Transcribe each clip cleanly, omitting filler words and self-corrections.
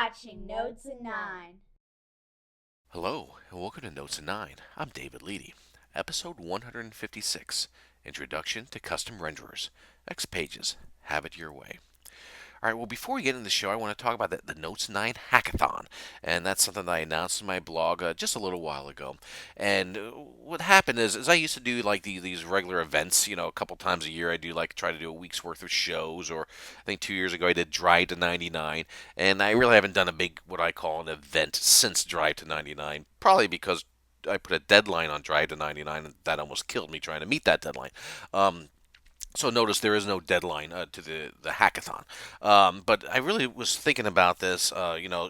watching NotesIn9. Hello, and welcome to NotesIn9. I'm David Leedy. Episode 156, Introduction to Custom Renderers. XPages, have it your way. All right, well, before we get into the show, I want to talk about the NotesIn9 Hackathon. And that's something that I announced in my blog just a little while ago. And what happened is I used to do like these regular events, a couple times a year. I do like try to do a week's worth of shows, or I think 2 years ago I did Drive to 99. And I really haven't done a big, what I call an event since Drive to 99, probably because I put a deadline on Drive to 99, and that almost killed me trying to meet that deadline. So notice there is no deadline to the hackathon. But I really was thinking about this,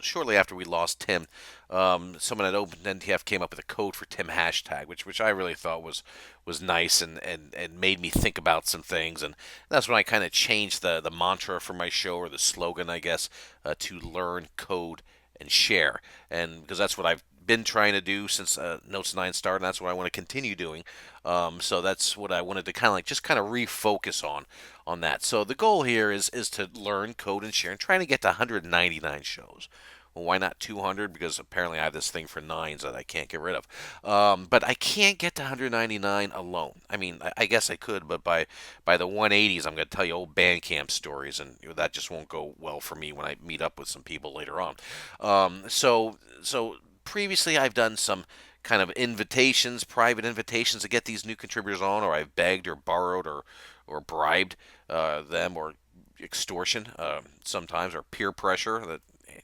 shortly after we lost Tim. Someone at OpenNTF came up with a code for Tim hashtag, which I really thought was nice and made me think about some things. And that's when I kind of changed the mantra for my show, or the slogan, I guess, to learn, code, and share. And because that's what I've been trying to do since Notes 9 started, and that's what I want to continue doing. So that's what I wanted to kind of refocus on that. So the goal here is to learn, code, and share, and trying to get to 199 shows. Well, why not 200? Because apparently I have this thing for nines that I can't get rid of. But I can't get to 199 alone. I mean, I guess I could, but by the 180s, I'm going to tell you old Bandcamp stories, and that just won't go well for me when I meet up with some people later on. So previously I've done some kind of invitations, private invitations to get these new contributors on, or I've begged or borrowed or bribed them, or extortion sometimes, or peer pressure. That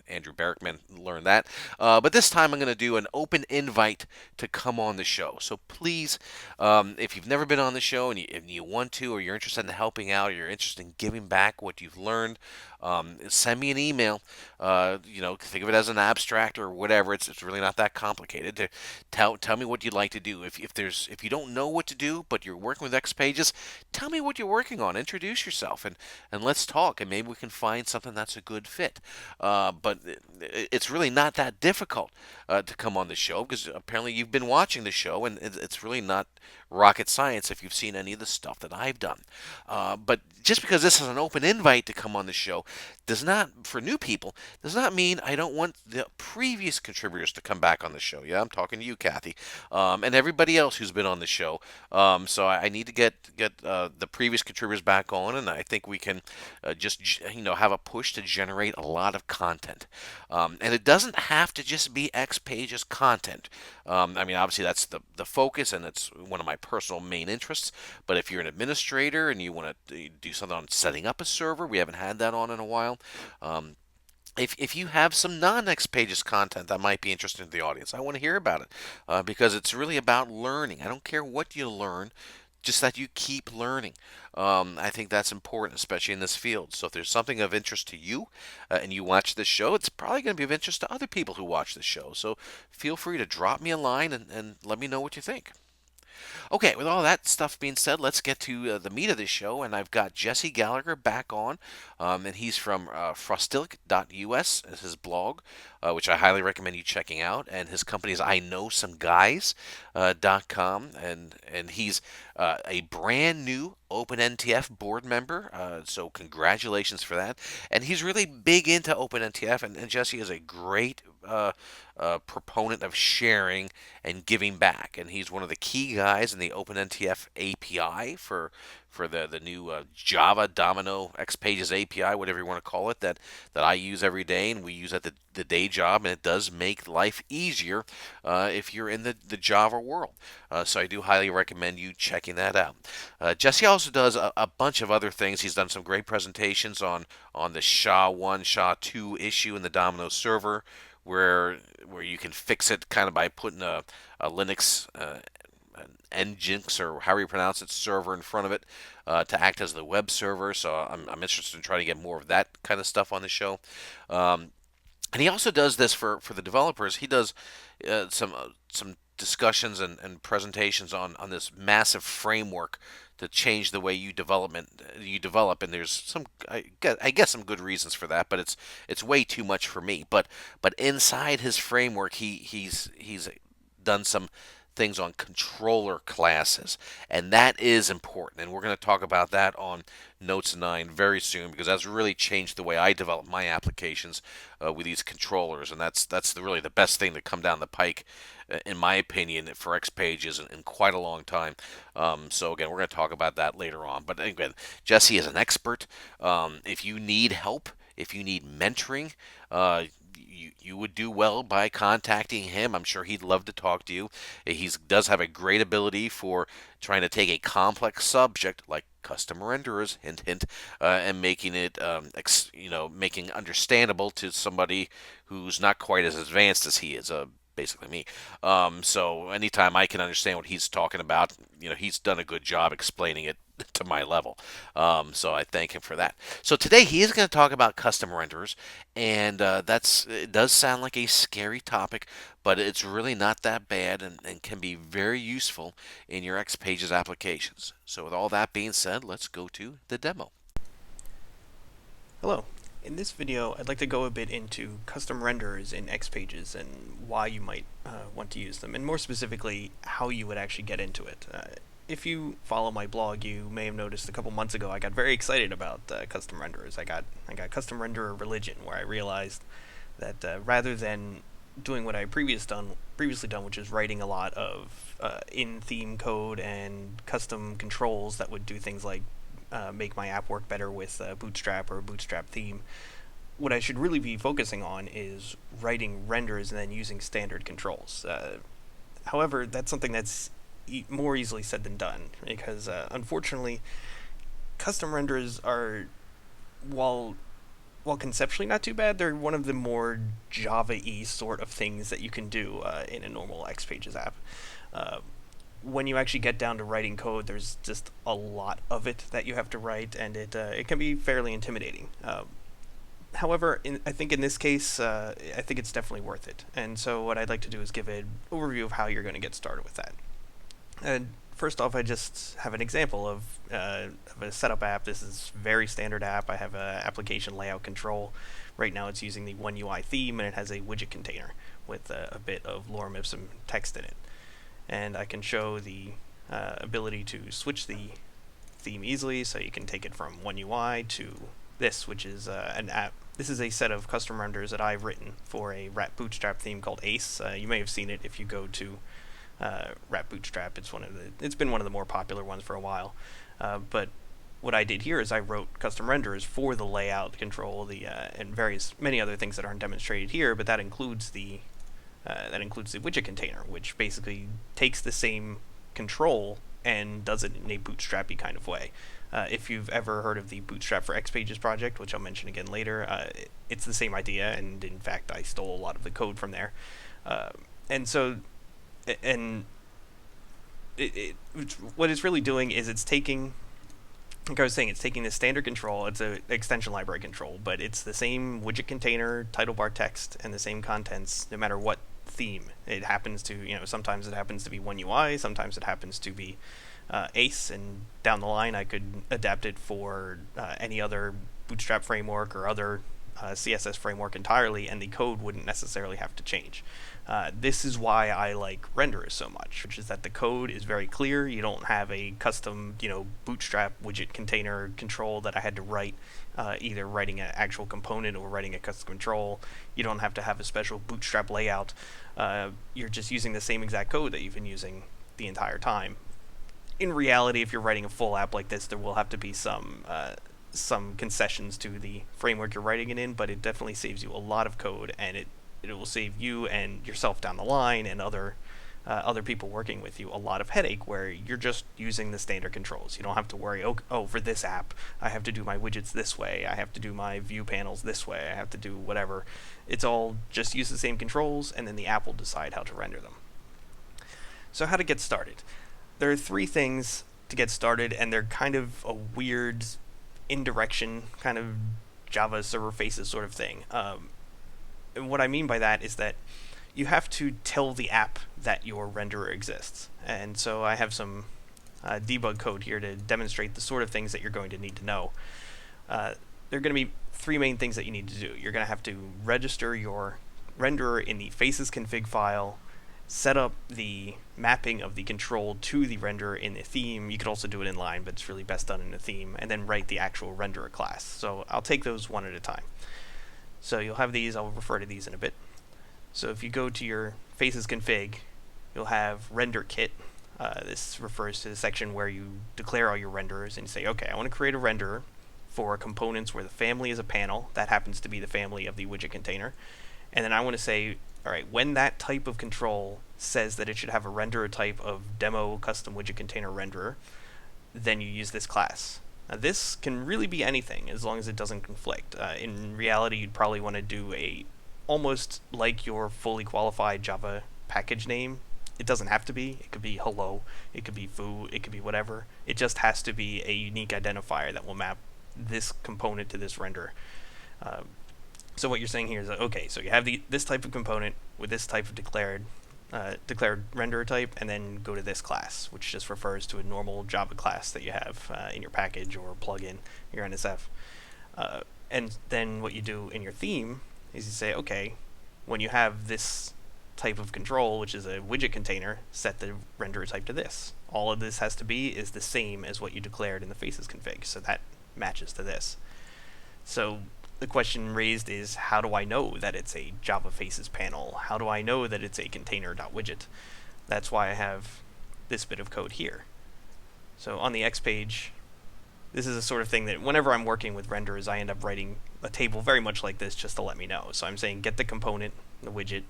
Andrew Barrickman learned that. But this time I'm going to do an open invite to come on the show. So please, if you've never been on the show and you want to, or you're interested in helping out, or you're interested in giving back what you've learned, send me an email. Think of it as an abstract or whatever. It's really not that complicated. To tell me what you'd like to do. If you don't know what to do, but you're working with X Pages, tell me what you're working on. Introduce yourself, and let's talk, and maybe we can find something that's a good fit. But it's really not that difficult to come on the show, because apparently you've been watching the show, and it's really not rocket science if you've seen any of the stuff that I've done. But just because this is an open invite to come on the show does not, for new people, does not mean I don't want the previous contributors to come back on the show. Yeah, I'm talking to you, Kathy, and everybody else who's been on the show. So I need to get the previous contributors back on, and I think we can just have a push to generate a lot of content. And it doesn't have to just be X Pages content. I mean, obviously that's the focus, and it's one of my personal main interests. But if you're an administrator and you want to do something on setting up a server, we haven't had that on in a while. If you have some non-X Pages content that might be interesting to the audience, I want to hear about it, because it's really about learning. I don't care what you learn, just that you keep learning. I think that's important, especially in this field. So if there's something of interest to you, and you watch this show, it's probably going to be of interest to other people who watch this show. So feel free to drop me a line and let me know what you think. Okay, with all that stuff being said, let's get to the meat of this show. And I've got Jesse Gallagher back on, and he's from frostilic.us is his blog, which I highly recommend you checking out. And his company is iknowsomeguys.com, and he's a brand new OpenNTF board member, so congratulations for that. And he's really big into OpenNTF, and Jesse is a great proponent of sharing and giving back. And he's one of the key guys in the OpenNTF API for the new Java Domino X Pages API, whatever you want to call it, that I use every day, and we use at the day job, and it does make life easier if you're in the Java world. So I do highly recommend you checking that out. Jesse also does a bunch of other things. He's done some great presentations on the SHA-1, SHA-2 issue in the Domino server, where you can fix it kind of by putting a Linux an Nginx, or however you pronounce it, server in front of it, to act as the web server. So I'm interested in trying to get more of that kind of stuff on the show. And he also does this for the developers. He does some discussions and presentations on this massive framework to change the way you develop. And there's some, I guess some good reasons for that, but it's way too much for me. But inside his framework, he's done some things on controller classes, and that is important. And we're going to talk about that on Notes 9 very soon because that's really changed the way I develop my applications with these controllers, and that's really the best thing to come down the pike, in my opinion, for XPages in quite a long time. So again, we're going to talk about that later on. But again, Jesse is an expert. If you need help, if you need mentoring, you would do well by contacting him. I'm sure he'd love to talk to you. He does have a great ability for trying to take a complex subject like custom renderers, hint hint, and making it making understandable to somebody who's not quite as advanced as he is. Basically me. So anytime I can understand what he's talking about, he's done a good job explaining it to my level. So I thank him for that. So today he is going to talk about custom renderers, and it does sound like a scary topic, but it's really not that bad and can be very useful in your XPages applications. So with all that being said, let's go to the demo. Hello. In this video, I'd like to go a bit into custom renderers in XPages and why you might want to use them, and more specifically, how you would actually get into it. If you follow my blog, you may have noticed a couple months ago I got very excited about custom renderers. I got custom renderer religion, where I realized that rather than doing what I previously done, which is writing a lot of in-theme code and custom controls that would do things like make my app work better with Bootstrap or a Bootstrap theme. What I should really be focusing on is writing renders and then using standard controls. However, that's something that's more easily said than done, because unfortunately, custom renders are, while conceptually not too bad, they're one of the more Java-y sort of things that you can do in a normal XPages app. When you actually get down to writing code, there's just a lot of it that you have to write, and it can be fairly intimidating. However, I think in this case, I think it's definitely worth it. And so what I'd like to do is give an overview of how you're going to get started with that. And first off, I just have an example of a setup app. This is a very standard app. I have an application layout control. Right now it's using the One UI theme, and it has a widget container with a bit of lorem ipsum text in it. And I can show the ability to switch the theme easily, so you can take it from One UI to this, which is an app. This is a set of custom renders that I've written for a Wrap Bootstrap theme called Ace. You may have seen it if you go to Wrap Bootstrap. It's been one of the more popular ones for a while. But what I did here is I wrote custom renders for the layout control, and many other things that aren't demonstrated here, but that includes the widget container, which basically takes the same control and does it in a bootstrappy kind of way. If you've ever heard of the Bootstrap for XPages project, which I'll mention again later, it's the same idea, and in fact I stole a lot of the code from there. What it's really doing is it's taking, like I was saying, it's taking the standard control. It's an extension library control, but it's the same widget container, title bar text, and the same contents no matter what theme it happens to. Sometimes it happens to be One UI, sometimes it happens to be Ace, and down the line I could adapt it for any other Bootstrap framework or other CSS framework entirely, and the code wouldn't necessarily have to change. This is why I like renderers so much, which is that the code is very clear. You don't have a custom, Bootstrap widget container control that I had to write, either writing an actual component or writing a custom control. You don't have to have a special Bootstrap layout. You're just using the same exact code that you've been using the entire time. In reality, if you're writing a full app like this, there will have to be some concessions to the framework you're writing it in, but it definitely saves you a lot of code, and it will save you and yourself down the line and other people working with you a lot of headache, where you're just using the standard controls. You don't have to worry, oh, for this app, I have to do my widgets this way, I have to do my view panels this way, I have to do whatever. It's all just use the same controls, and then the app will decide how to render them. So how to get started? There are 3 things to get started, and they're kind of a weird indirection, kind of Java server faces sort of thing. And what I mean by that is that you have to tell the app that your renderer exists. And so I have some debug code here to demonstrate the sort of things that you're going to need to know. There are going to be 3 main things that you need to do. You're going to have to register your renderer in the faces config file, set up the mapping of the control to the renderer in the theme. You could also do it in line, but it's really best done in the theme, and then write the actual renderer class. So I'll take those one at a time. So you'll have these, I'll refer to these in a bit. So if you go to your faces config, you'll have render kit. This refers to the section where you declare all your renderers and you say, okay, I want to create a renderer for components where the family is a panel. That happens to be the family of the widget container. And then I want to say, all right, when that type of control says that it should have a renderer type of demo custom widget container renderer, then you use this class. Now this can really be anything as long as it doesn't conflict. In reality, you'd probably want to do a almost like your fully qualified Java package name. It doesn't have to be. It could be hello, it could be foo, it could be whatever. It just has to be a unique identifier that will map this component to this renderer. So what you're saying here is that, okay, so you have this type of component with this type of declared renderer type, and then go to this class, which just refers to a normal Java class that you have in your package or plugin, your NSF. And then what you do in your theme is you say, okay, when you have this type of control, which is a widget container, set the renderer type to this. All of this has to be is the same as what you declared in the faces config, so that matches to this. So the question raised is, how do I know that it's a Java Faces panel? How do I know that it's a container.widget? That's why I have this bit of code here. So on the X page, this is a sort of thing that whenever I'm working with renderers, I end up writing a table very much like this just to let me know. So I'm saying get the component, the widget,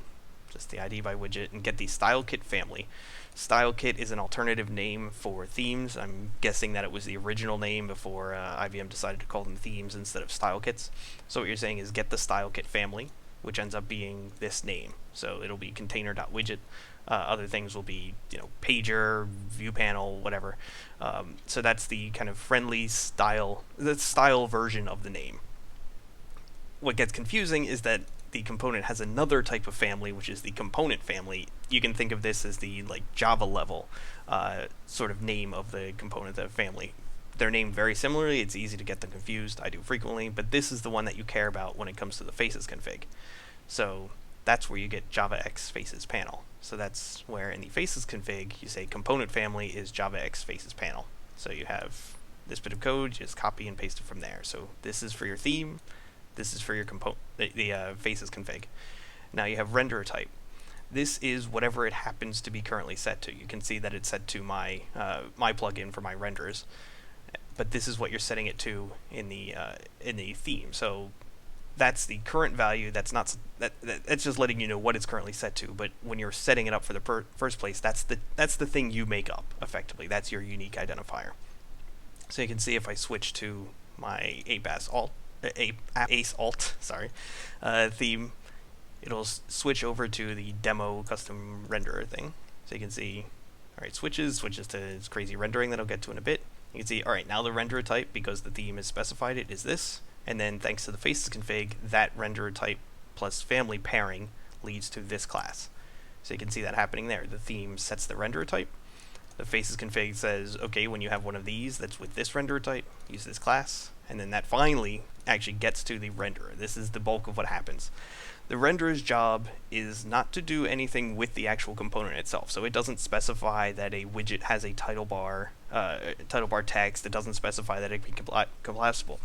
just the ID by widget, and get the style kit family. Style kit is an alternative name for themes. I'm guessing that it was the original name before IBM decided to call them themes instead of style kits. So what you're saying is get the style kit family, which ends up being this name. So it'll be container.widget. Other things will be, pager, view panel, whatever. So that's the kind of friendly style, the style version of the name. What gets confusing is that the component has another type of family, which is the component family. You can think of this as the Java level sort of name of the component, the family. They're named very similarly. It's easy to get them confused. I do frequently, but this is the one that you care about when it comes to the faces config. So that's where you get Java X Faces panel. So that's where in the faces config you say component family is Java X Faces panel. So you have this bit of code, you just copy and paste it from there. So this is for your theme. This is for your the faces config. Now you have renderer type. This is whatever it happens to be currently set to. You can see that it's set to my my plugin for my renders, but this is what you're setting it to in the theme. So that's the current value. That's not that's just letting you know what it's currently set to. But when you're setting it up for the first place, that's the thing you make up effectively. That's your unique identifier. So you can see if I switch to my ACE alt theme, it'll switch over to the demo custom renderer thing. So you can see, all right, switches to this crazy rendering that I'll get to in a bit. You can see, all right, now the renderer type, because the theme is specified, it is this. And then thanks to the faces config, that renderer type plus family pairing leads to this class. So you can see that happening there. The theme sets the renderer type. The faces config says, okay, when you have one of these that's with this renderer type, use this class. And then that finally actually gets to the renderer. This is the bulk of what happens. The renderer's job is not to do anything with the actual component itself. So it doesn't specify that a widget has a title bar text. It doesn't specify that it can be collapsible.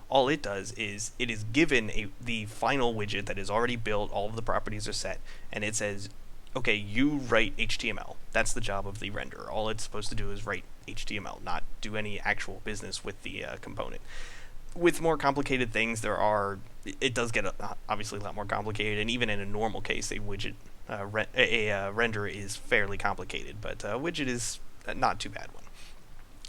All it does is it is given the final widget that is already built. All of the properties are set, and it says, okay, you write HTML. That's the job of the renderer. All it's supposed to do is write HTML, not do any actual business with the component. With more complicated things, it does get obviously a lot more complicated, and even in a normal case, a widget, renderer is fairly complicated, but a widget is not too bad one.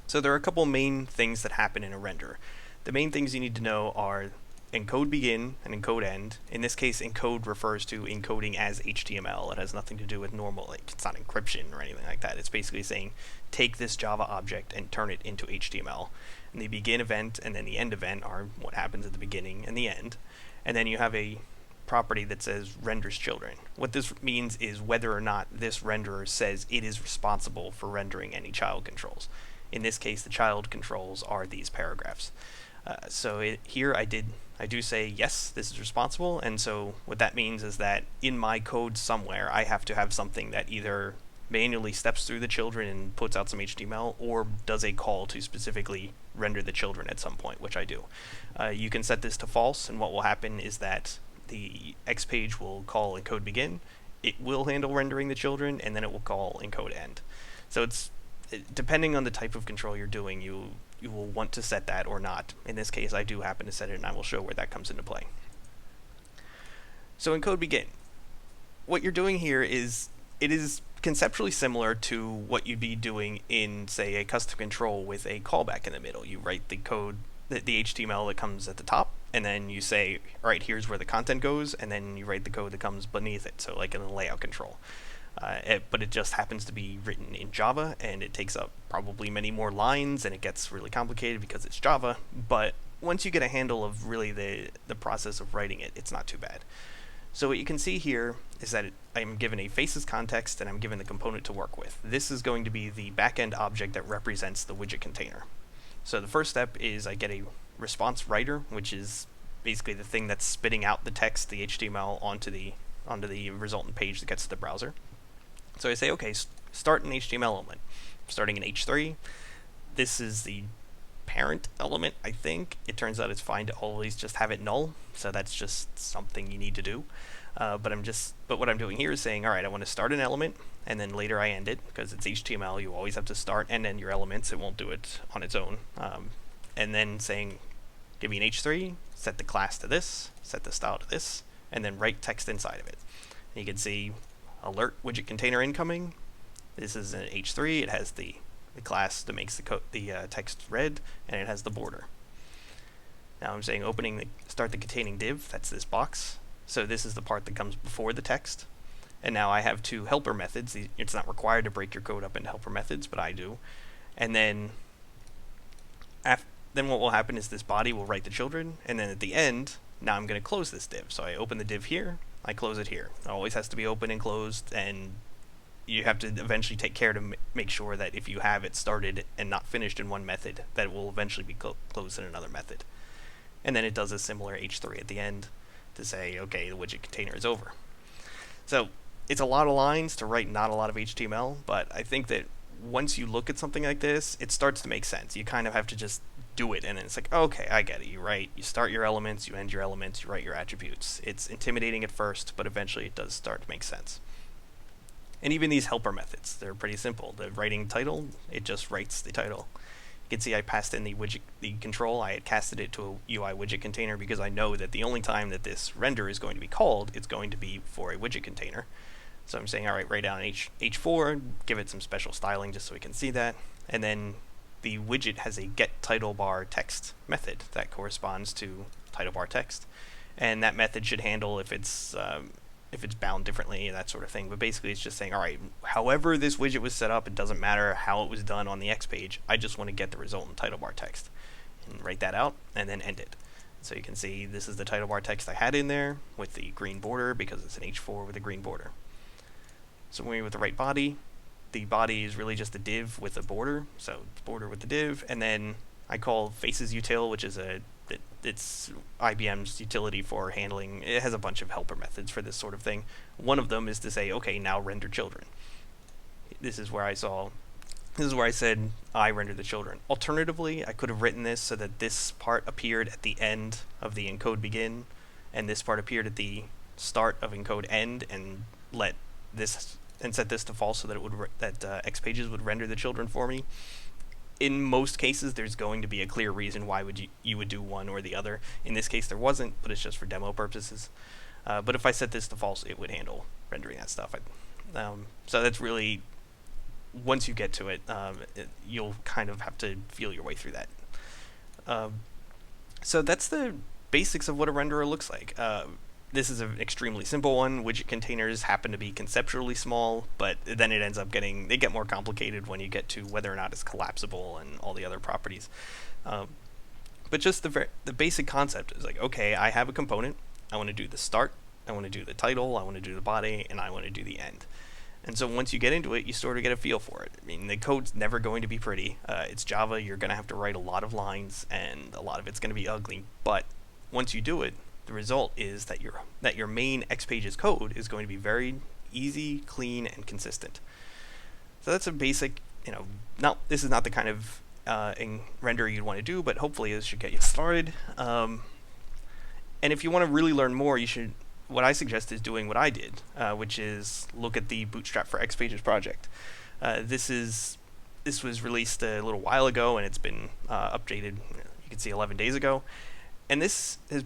So there are a couple main things that happen in a renderer. The main things you need to know are encode begin and encode end. In this case, encode refers to encoding as HTML. It has nothing to do with normal, it's not encryption or anything like that. It's basically saying, take this Java object and turn it into HTML. And the begin event and then the end event are what happens at the beginning and the end. And then you have a property that says renders children. What this means is whether or not this renderer says it is responsible for rendering any child controls. In this case, the child controls are these paragraphs. Here I do say yes, this is responsible, and so what that means is that in my code somewhere I have to have something that either manually steps through the children and puts out some HTML, or does a call to specifically render the children at some point, which I do. You can set this to false, and what will happen is that the X page will call encode begin, it will handle rendering the children, and then it will call encode end. So depending on the type of control you're doing, you will want to set that or not. In this case, I do happen to set it, and I will show where that comes into play. So encode begin. What you're doing here is, it is conceptually similar to what you'd be doing in, say, a custom control with a callback in the middle. You write the code, the HTML that comes at the top, and then you say, all right, here's where the content goes, and then you write the code that comes beneath it, so like in a layout control. But it just happens to be written in Java, and it takes up probably many more lines, and it gets really complicated because it's Java. But once you get a handle of really the process of writing it, it's not too bad. So what you can see here is that I'm given a faces context, and I'm given the component to work with. This is going to be the backend object that represents the widget container. So the first step is I get a response writer, which is basically the thing that's spitting out the text, the HTML, onto the resultant page that gets to the browser. So I say, okay, start an HTML element. I'm starting in H3. This is the parent element, I think. It turns out it's fine to always just have it null, so that's just something you need to do. But what I'm doing here is saying, all right, I want to start an element, and then later I end it, because it's HTML. You always have to start and end your elements. It won't do it on its own. And then saying, give me an H3, set the class to this, set the style to this, and then write text inside of it. And you can see alert widget container incoming. This is an H3. It has the class that makes the text red, and it has the border. Now I'm saying start the containing div. That's this box. So this is the part that comes before the text. And now I have two helper methods. It's not required to break your code up into helper methods, but I do. And then what will happen is this body will write the children, and then at the end, now I'm going to close this div. So I open the div here, I close it here. It always has to be open and closed, and you have to eventually take care to make sure that if you have it started and not finished in one method, that it will eventually be closed in another method. And then it does a similar H3 at the end to say, okay, the widget container is over. So it's a lot of lines to write not a lot of HTML, but I think that once you look at something like this, it starts to make sense. You kind of have to just do it, and then it's like, okay, I get it. You start your elements, you end your elements, you write your attributes. It's intimidating at first, but eventually it does start to make sense. And even these helper methods, they're pretty simple. The writing title, it just writes the title. You can see I passed in the control. I had casted it to a UI widget container because I know that the only time that this render is going to be called, it's going to be for a widget container. So I'm saying, all right, write down H4, give it some special styling just so we can see that, and then the widget has a getTitleBarText method that corresponds to titleBar text, and that method should handle if it's bound differently and that sort of thing. But basically, it's just saying, all right, however this widget was set up, it doesn't matter how it was done on the X page. I just want to get the resultant titleBar text, and write that out, and then end it. So you can see this is the titleBar text I had in there with the green border because it's an H4 with a green border. So when we're with the right body, the body is really just a div with a border, so it's border with the div, and then I call faces util, which is it's IBM's utility for handling. It has a bunch of helper methods for this sort of thing. One of them is to say, okay, now render children. This is where I said I render the children. Alternatively, I could have written this so that this part appeared at the end of the encode begin, and this part appeared at the start of encode end, and set this to false so that XPages would render the children for me. In most cases, there's going to be a clear reason why you would do one or the other. In this case, there wasn't, but it's just for demo purposes. But if I set this to false, it would handle rendering that stuff. So that's really, once you get to it, you'll kind of have to feel your way through that. So that's the basics of what a renderer looks like. This is an extremely simple one. Widget containers happen to be conceptually small, but then it ends up they get more complicated when you get to whether or not it's collapsible and all the other properties. But just the basic concept is like, okay, I have a component. I want to do the start, I want to do the title, I want to do the body, and I want to do the end. And so once you get into it, you sort of get a feel for it. I mean, the code's never going to be pretty. It's Java. You're going to have to write a lot of lines, and a lot of it's going to be ugly. But once you do it, the result is that your main XPages code is going to be very easy, clean, and consistent. So that's a basic, this is not the kind of render you'd want to do, but hopefully this should get you started. And if you want to really learn more, what I suggest is doing what I did, which is look at the Bootstrap for XPages project. This was released a little while ago, and it's been updated. You can see 11 days ago. And this has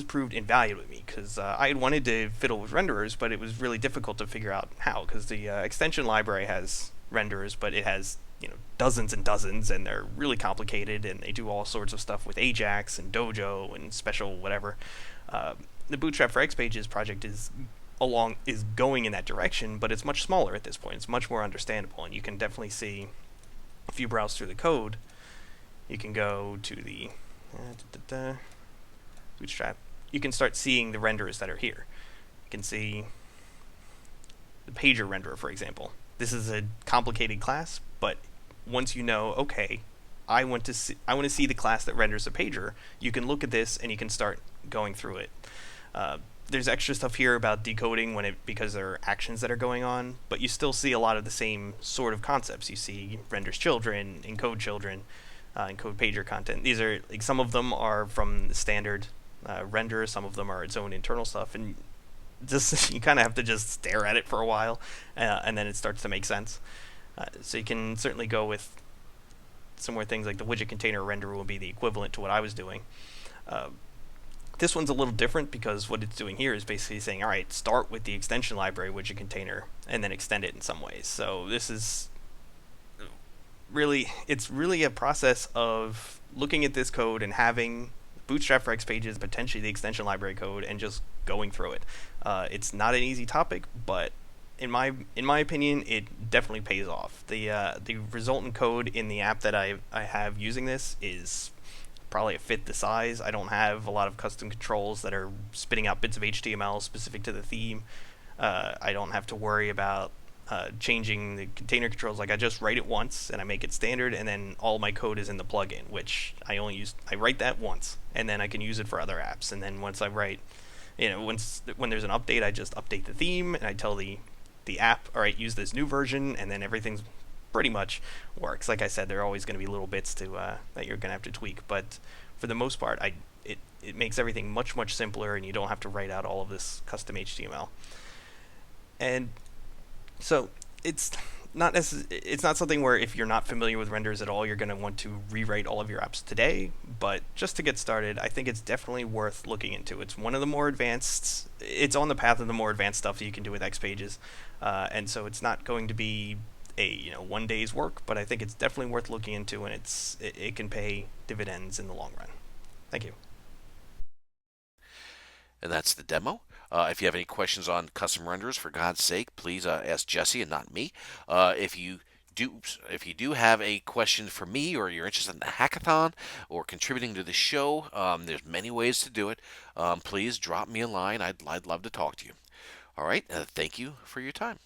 proved invaluable to me, because I had wanted to fiddle with renderers, but it was really difficult to figure out how, because the extension library has renderers, but it has dozens and dozens, and they're really complicated, and they do all sorts of stuff with Ajax and Dojo and special whatever. The Bootstrap for XPages project is going in that direction, but it's much smaller at this point. It's much more understandable, and you can definitely see, if you browse through the code, you can go to the Bootstrap. You can start seeing the renderers that are here. You can see the pager renderer, for example. This is a complicated class, but once you know, okay, I want to see the class that renders a pager, you can look at this and you can start going through it. There's extra stuff here about decoding because there are actions that are going on, but you still see a lot of the same sort of concepts. You see renders children, encode children, encode pager content. These are some of them are from the standard render, some of them are its own internal stuff, and just you kind of have to just stare at it for a while, and then it starts to make sense. So you can certainly go with some more things like the widget container renderer will be the equivalent to what I was doing. This one's a little different because what it's doing here is basically saying, all right, start with the extension library widget container and then extend it in some ways. So this is it's really a process of looking at this code and having Bootstrap for XPages, potentially the extension library code, and just going through it. It's not an easy topic, but in my opinion, it definitely pays off. The resultant code in the app that I have using this is probably a fifth the size. I don't have a lot of custom controls that are spitting out bits of HTML specific to the theme. I don't have to worry about changing the container controls. Like, I just write it once and I make it standard, and then all my code is in the plugin, which I write that once, and then I can use it for other apps. And then once I write, when there's an update, I just update the theme and I tell the app, all right, use this new version, and then everything's pretty much works. Like I said, there are always going to be little bits that you're going to have to tweak, but for the most part, it makes everything much, much simpler, and you don't have to write out all of this custom HTML. And so it's not something where, if you're not familiar with renders at all, you're going to want to rewrite all of your apps today. But just to get started, I think it's definitely worth looking into. It's one of the more advanced. It's on the path of the more advanced stuff that you can do with XPages, and so it's not going to be a one day's work, but I think it's definitely worth looking into, and it can pay dividends in the long run. Thank you. And that's the demo. If you have any questions on custom renders, for God's sake, please ask Jesse and not me. If you do have a question for me, or you're interested in the hackathon or contributing to the show, there's many ways to do it. Please drop me a line. I'd love to talk to you. All right. Thank you for your time.